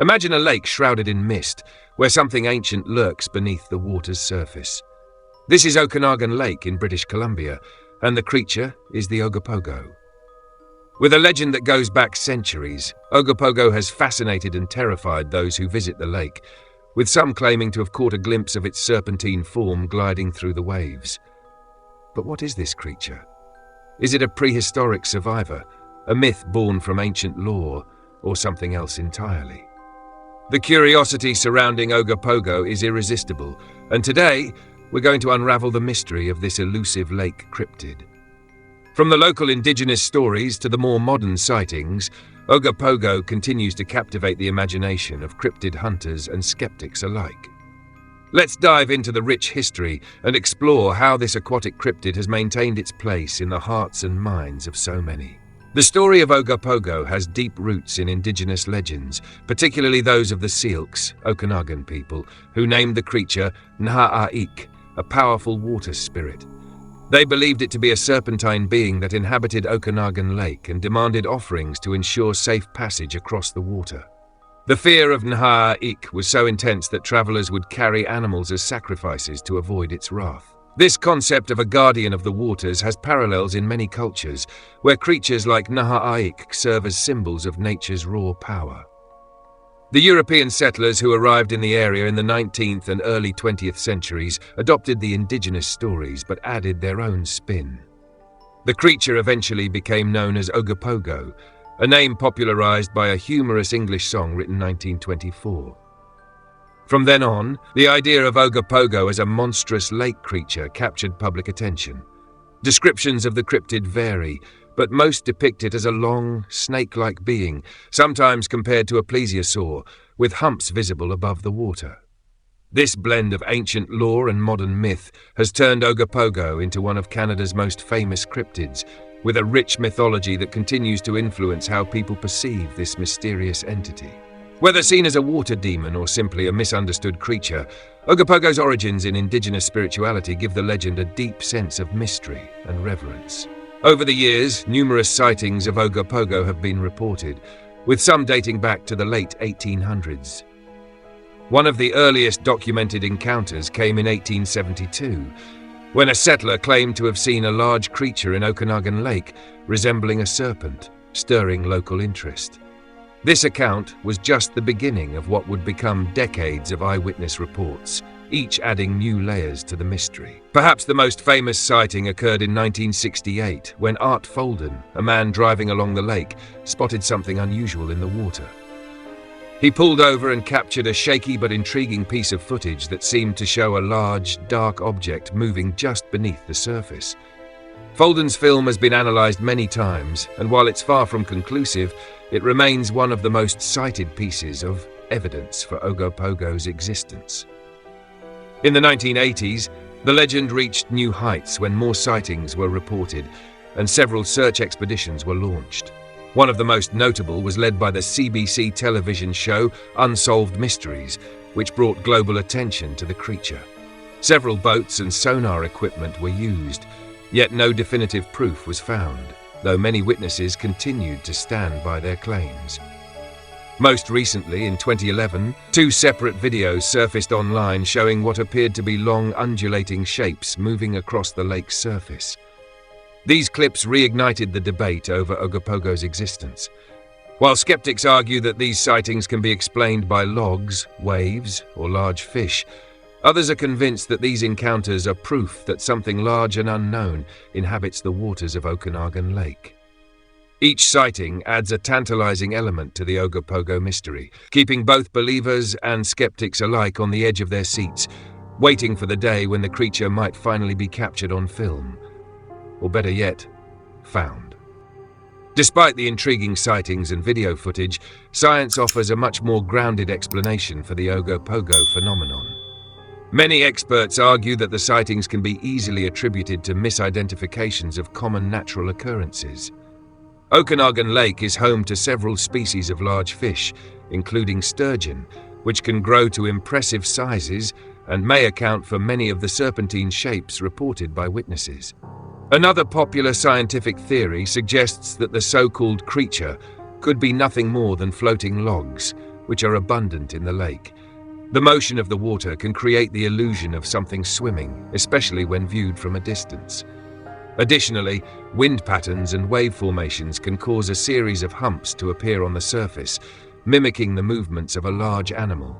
Imagine a lake shrouded in mist, where something ancient lurks beneath the water's surface. This is Okanagan Lake in British Columbia, and the creature is the Ogopogo. With a legend that goes back centuries, Ogopogo has fascinated and terrified those who visit the lake, with some claiming to have caught a glimpse of its serpentine form gliding through the waves. But what is this creature? Is it a prehistoric survivor, a myth born from ancient lore, or something else entirely? The curiosity surrounding Ogopogo is irresistible, and today we're going to unravel the mystery of this elusive lake cryptid. From the local indigenous stories to the more modern sightings, Ogopogo continues to captivate the imagination of cryptid hunters and skeptics alike. Let's dive into the rich history and explore how this aquatic cryptid has maintained its place in the hearts and minds of so many. The story of Ogopogo has deep roots in indigenous legends, particularly those of the Syilx, Okanagan people, who named the creature Nha'aik, a powerful water spirit. They believed it to be a serpentine being that inhabited Okanagan Lake and demanded offerings to ensure safe passage across the water. The fear of Nha'aik was so intense that travelers would carry animals as sacrifices to avoid its wrath. This concept of a guardian of the waters has parallels in many cultures, where creatures like Nha'aik serve as symbols of nature's raw power. The European settlers who arrived in the area in the 19th and early 20th centuries adopted the indigenous stories but added their own spin. The creature eventually became known as Ogopogo, a name popularized by a humorous English song written in 1924. From then on, the idea of Ogopogo as a monstrous lake creature captured public attention. Descriptions of the cryptid vary, but most depict it as a long, snake-like being, sometimes compared to a plesiosaur, with humps visible above the water. This blend of ancient lore and modern myth has turned Ogopogo into one of Canada's most famous cryptids, with a rich mythology that continues to influence how people perceive this mysterious entity. Whether seen as a water demon or simply a misunderstood creature, Ogopogo's origins in indigenous spirituality give the legend a deep sense of mystery and reverence. Over the years, numerous sightings of Ogopogo have been reported, with some dating back to the late 1800s. One of the earliest documented encounters came in 1872, when a settler claimed to have seen a large creature in Okanagan Lake resembling a serpent, stirring local interest. This account was just the beginning of what would become decades of eyewitness reports, each adding new layers to the mystery. Perhaps the most famous sighting occurred in 1968, when Art Folden, a man driving along the lake, spotted something unusual in the water. He pulled over and captured a shaky but intriguing piece of footage that seemed to show a large, dark object moving just beneath the surface. Folden's film has been analysed many times, and while it's far from conclusive, it remains one of the most cited pieces of evidence for Ogopogo's existence. In the 1980s, the legend reached new heights when more sightings were reported, and several search expeditions were launched. One of the most notable was led by the CBC television show Unsolved Mysteries, which brought global attention to the creature. Several boats and sonar equipment were used, yet no definitive proof was found, though many witnesses continued to stand by their claims. Most recently, in 2011, two separate videos surfaced online showing what appeared to be long, undulating shapes moving across the lake's surface. These clips reignited the debate over Ogopogo's existence. While skeptics argue that these sightings can be explained by logs, waves, or large fish, others are convinced that these encounters are proof that something large and unknown inhabits the waters of Okanagan Lake. Each sighting adds a tantalizing element to the Ogopogo mystery, keeping both believers and skeptics alike on the edge of their seats, waiting for the day when the creature might finally be captured on film. Or better yet, found. Despite the intriguing sightings and video footage, science offers a much more grounded explanation for the Ogopogo phenomenon. Many experts argue that the sightings can be easily attributed to misidentifications of common natural occurrences. Okanagan Lake is home to several species of large fish, including sturgeon, which can grow to impressive sizes and may account for many of the serpentine shapes reported by witnesses. Another popular scientific theory suggests that the so-called creature could be nothing more than floating logs, which are abundant in the lake. The motion of the water can create the illusion of something swimming, especially when viewed from a distance. Additionally, wind patterns and wave formations can cause a series of humps to appear on the surface, mimicking the movements of a large animal.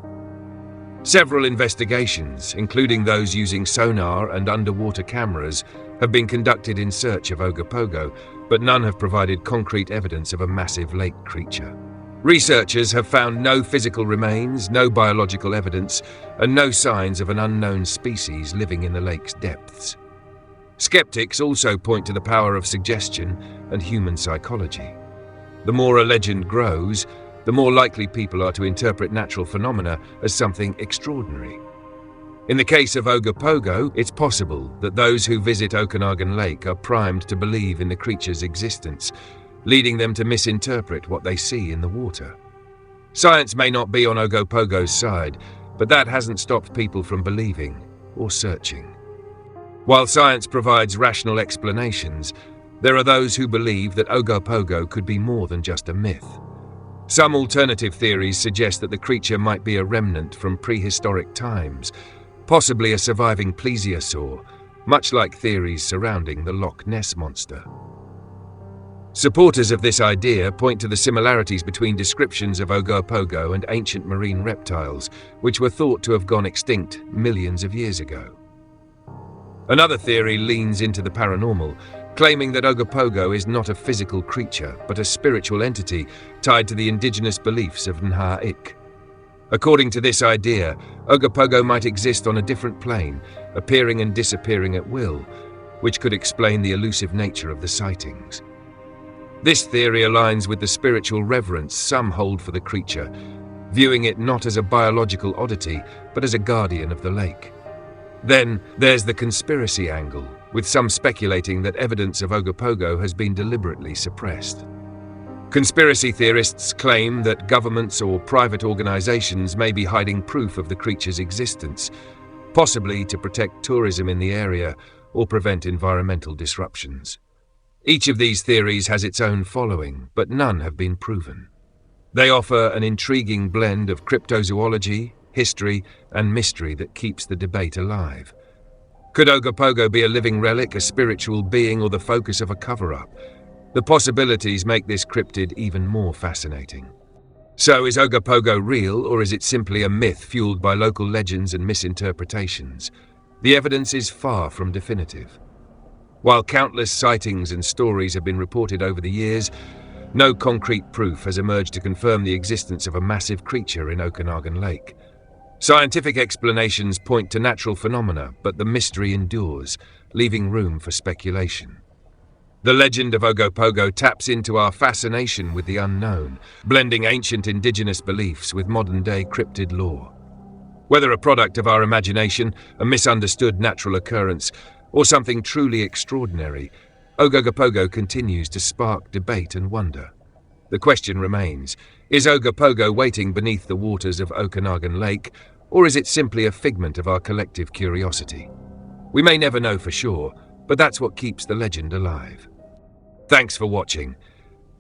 Several investigations, including those using sonar and underwater cameras, have been conducted in search of Ogopogo, but none have provided concrete evidence of a massive lake creature. Researchers have found no physical remains, no biological evidence, and no signs of an unknown species living in the lake's depths. Skeptics also point to the power of suggestion and human psychology. The more a legend grows, the more likely people are to interpret natural phenomena as something extraordinary. In the case of Ogopogo, it's possible that those who visit Okanagan Lake are primed to believe in the creature's existence, leading them to misinterpret what they see in the water. Science may not be on Ogopogo's side, but that hasn't stopped people from believing or searching. While science provides rational explanations, there are those who believe that Ogopogo could be more than just a myth. Some alternative theories suggest that the creature might be a remnant from prehistoric times, possibly a surviving plesiosaur, much like theories surrounding the Loch Ness Monster. Supporters of this idea point to the similarities between descriptions of Ogopogo and ancient marine reptiles, which were thought to have gone extinct millions of years ago. Another theory leans into the paranormal, claiming that Ogopogo is not a physical creature, but a spiritual entity tied to the indigenous beliefs of Nha'ik. According to this idea, Ogopogo might exist on a different plane, appearing and disappearing at will, which could explain the elusive nature of the sightings. This theory aligns with the spiritual reverence some hold for the creature, viewing it not as a biological oddity, but as a guardian of the lake. Then there's the conspiracy angle, with some speculating that evidence of Ogopogo has been deliberately suppressed. Conspiracy theorists claim that governments or private organizations may be hiding proof of the creature's existence, possibly to protect tourism in the area or prevent environmental disruptions. Each of these theories has its own following, but none have been proven. They offer an intriguing blend of cryptozoology, history, and mystery that keeps the debate alive. Could Ogopogo be a living relic, a spiritual being, or the focus of a cover-up? The possibilities make this cryptid even more fascinating. So, is Ogopogo real, or is it simply a myth fueled by local legends and misinterpretations? The evidence is far from definitive. While countless sightings and stories have been reported over the years, no concrete proof has emerged to confirm the existence of a massive creature in Okanagan Lake. Scientific explanations point to natural phenomena, but the mystery endures, leaving room for speculation. The legend of Ogopogo taps into our fascination with the unknown, blending ancient indigenous beliefs with modern-day cryptid lore. Whether a product of our imagination, a misunderstood natural occurrence, or something truly extraordinary, Ogopogo continues to spark debate and wonder. The question remains, is Ogopogo waiting beneath the waters of Okanagan Lake, or is it simply a figment of our collective curiosity? We may never know for sure, but that's what keeps the legend alive. Thanks for watching.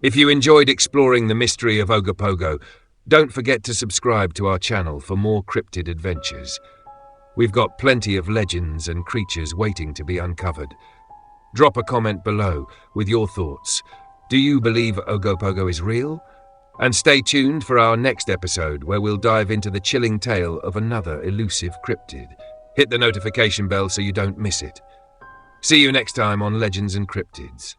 If you enjoyed exploring the mystery of Ogopogo, don't forget to subscribe to our channel for more cryptid adventures. We've got plenty of legends and creatures waiting to be uncovered. Drop a comment below with your thoughts. Do you believe Ogopogo is real? And stay tuned for our next episode where we'll dive into the chilling tale of another elusive cryptid. Hit the notification bell so you don't miss it. See you next time on Legends and Cryptids.